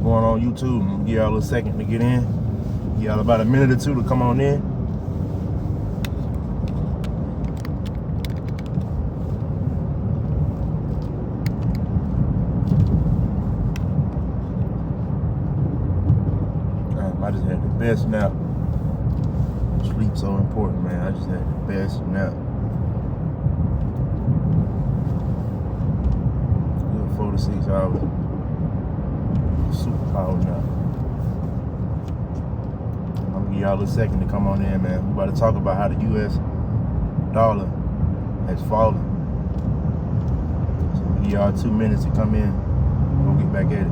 going on YouTube. I'm gonna give y'all a second to get in. Give y'all about a minute or two to come on in. I just had the best nap. Sleep so important, man. I just had the best nap. Good 4 to 6 hours. Super power nap. I'm gonna give y'all a second to come on in, man. We're about to talk about how the US dollar has fallen. So we'll give y'all 2 minutes to come in. We'll get back at it.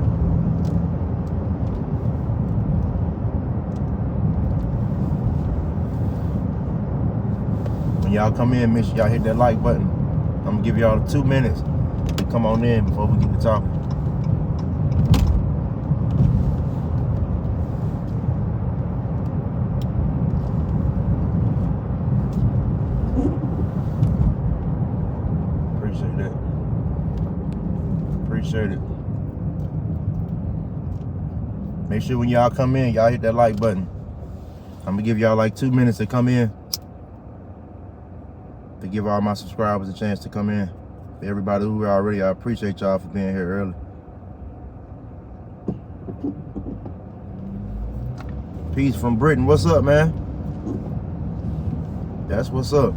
Y'all come in, make sure y'all hit that like button. I'm gonna give y'all 2 minutes to come on in before we get to talking. Appreciate that. Appreciate it. Make sure when y'all come in, y'all hit that like button. I'm gonna give y'all like 2 minutes to come in. To give all my subscribers a chance to come in. For everybody who are already, I appreciate y'all for being here early. Peace from Britain. What's up, man? That's what's up.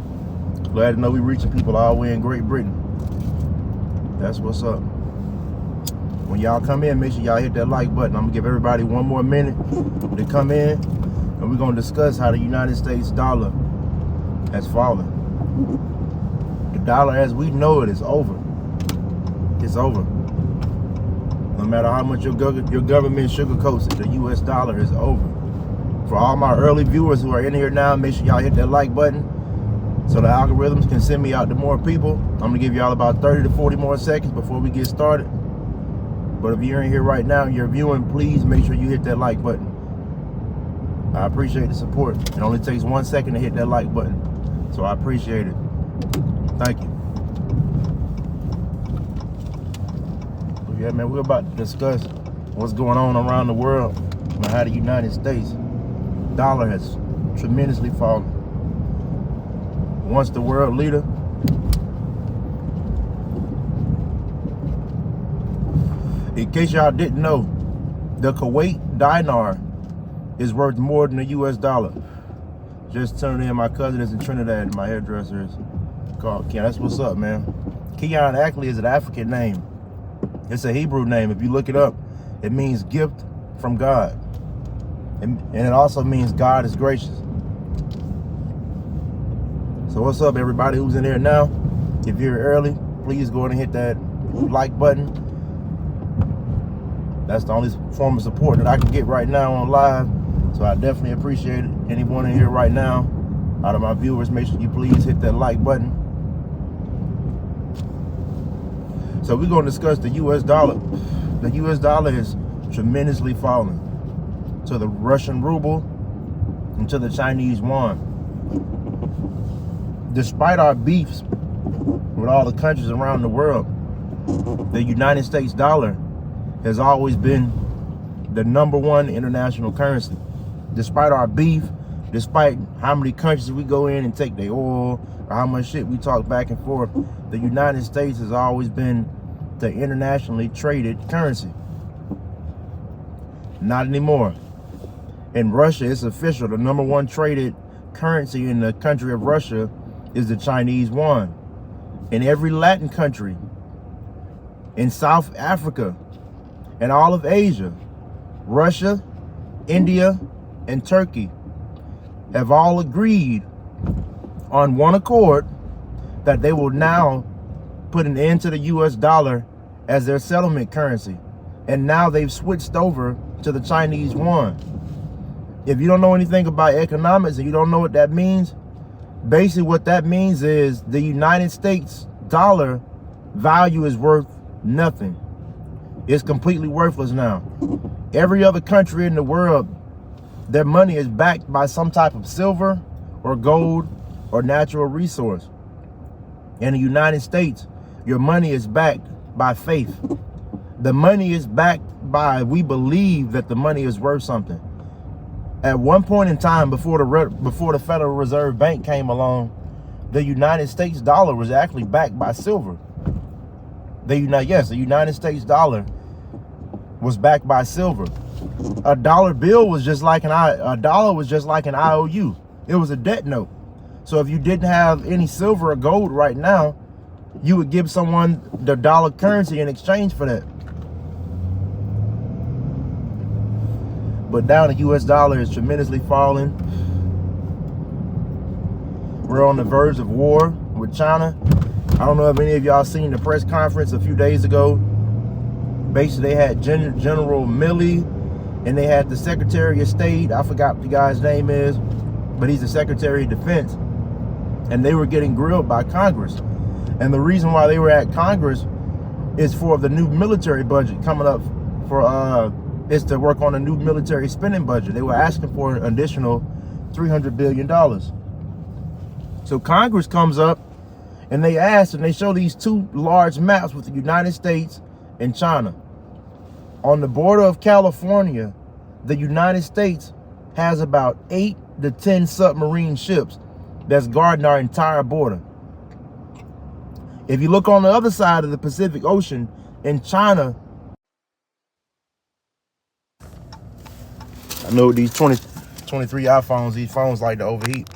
Glad to know we reaching people all the way in Great Britain. That's what's up. When y'all come in, make sure y'all hit that like button. I'm gonna give everybody 1 more minute to come in, and we're gonna discuss how the United States dollar has fallen. The dollar as we know it is over. It's over. No matter how much your government sugarcoats it, the US dollar is over. For all my early viewers who are in here now, make sure y'all hit that like button so the algorithms can send me out to more people. I'm gonna give y'all about 30 to 40 more seconds before we get started. But if you're in here right now and you're viewing, please make sure you hit that like button. I appreciate the support. It only takes 1 second to hit that like button. So I appreciate it. Thank you. Yeah, man, we're about to discuss what's going on around the world and how the United States dollar has tremendously fallen. Once the world leader, in case y'all didn't know, the Kuwait dinar is worth more than the US dollar. Just tuned in, my cousin is in Trinidad, my hairdresser is called Keon. That's what's up, man. Keon actually is an African name. It's a Hebrew name. If you look it up, it means gift from God. And it also means God is gracious. So what's up, everybody who's in there now? If you're early, please go ahead and hit that like button. That's the only form of support that I can get right now on live. So I definitely appreciate it. Anyone in here right now, out of my viewers, make sure you please hit that like button. So we're going to discuss the US dollar. The US dollar has tremendously fallen to the Russian ruble and to the Chinese yuan. Despite our beefs with all the countries around the world, the United States dollar has always been the #1 international currency. Despite our beef, despite how many countries we go in and take their oil, or how much shit we talk back and forth, the United States has always been the internationally traded currency. Not anymore. In Russia, it's official. The #1 traded currency in the country of Russia is the Chinese yuan. In every Latin country, in South Africa, and all of Asia, Russia, India, and Turkey have all agreed on one accord that they will now put an end to the US dollar as their settlement currency. And now they've switched over to the Chinese yuan. If you don't know anything about economics and you don't know what that means, basically what that means is the United States dollar value is worth nothing. It's completely worthless now. Every other country in the world, their money is backed by some type of silver or gold or natural resource. In the United States, your money is backed by faith. The money is backed by we believe that the money is worth something. At one point in time, before the Federal Reserve Bank came along, the United States dollar was actually backed by silver. The United States dollar was backed by silver. A dollar bill was just like an IOU. It was a debt note. So if you didn't have any silver or gold right now, you would give someone the dollar currency in exchange for that. But now the US dollar is tremendously falling. We're on the verge of war with China. I don't know if any of y'all seen the press conference a few days ago. Basically, they had General Milley, and they had the Secretary of State. I forgot what the guy's name is, but he's the Secretary of Defense. And they were getting grilled by Congress. And the reason why they were at Congress is for the new military budget coming up is to work on a new military spending budget. They were asking for an additional $300 billion. So Congress comes up and they ask, and they show these two large maps with the United States and China. On the border of California, the United States has about 8 to 10 submarine ships that's guarding our entire border. If you look on the other side of the Pacific Ocean in China, I know these 23 iPhones, these phones like to overheat.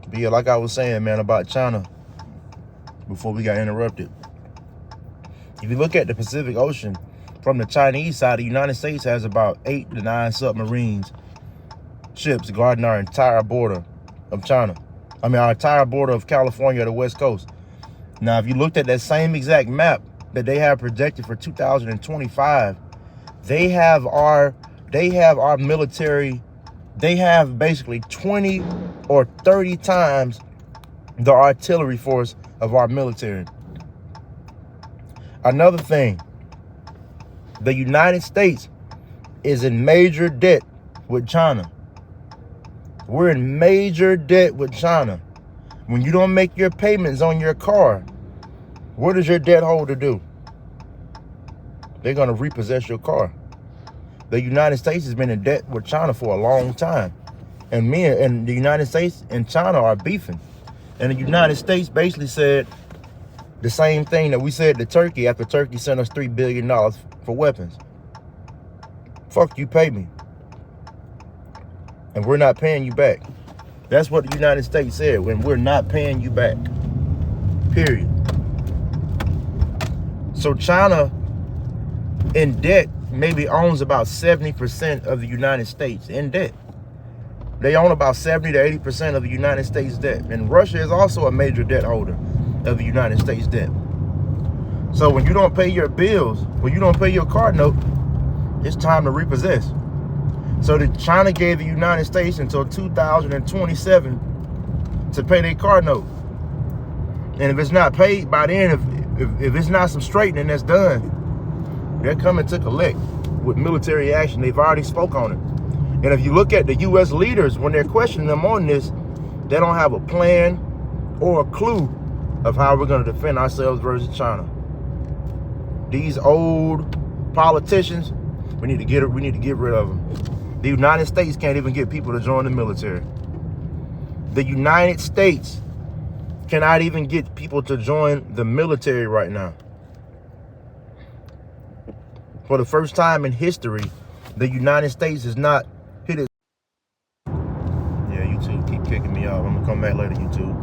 But yeah, like I was saying, man, about China before we got interrupted. If you look at the Pacific Ocean, from the Chinese side, the United States has about 8 to 9 submarines, ships guarding our entire border of China. I mean, our entire border of California, the West Coast. Now, if you looked at that same exact map that they have projected for 2025, they have our military, they have basically 20 or 30 times the artillery force of our military. Another thing, the United States is in major debt with China. We're in major debt with China. When you don't make your payments on your car, what does your debt holder do? They're going to repossess your car. The United States has been in debt with China for a long time. And the United States and China are beefing. And the United States basically said the same thing that we said to Turkey after Turkey sent us $3 billion for weapons. Fuck you, pay me. And we're not paying you back. That's what the United States said, when we're not paying you back. Period. So China, in debt, maybe owns about 70% of the United States in debt. They own about 70 to 80% of the United States debt. And Russia is also a major debt holder of the United States debt. So when you don't pay your bills, when you don't pay your car note, it's time to repossess. So China gave the United States until 2027 to pay their car note. And if it's not paid by then, if it's not some straightening that's done, they're coming to collect with military action. They've already spoke on it. And if you look at the U.S. leaders, when they're questioning them on this, they don't have a plan or a clue of how we're going to defend ourselves versus China. These old politicians, we need to get rid of them. The United States can't even get people to join the military. The United States cannot even get people to join the military right now. For the first time in history, the United States has not hit it. Yeah, YouTube keep kicking me off. I'm gonna come back later, YouTube.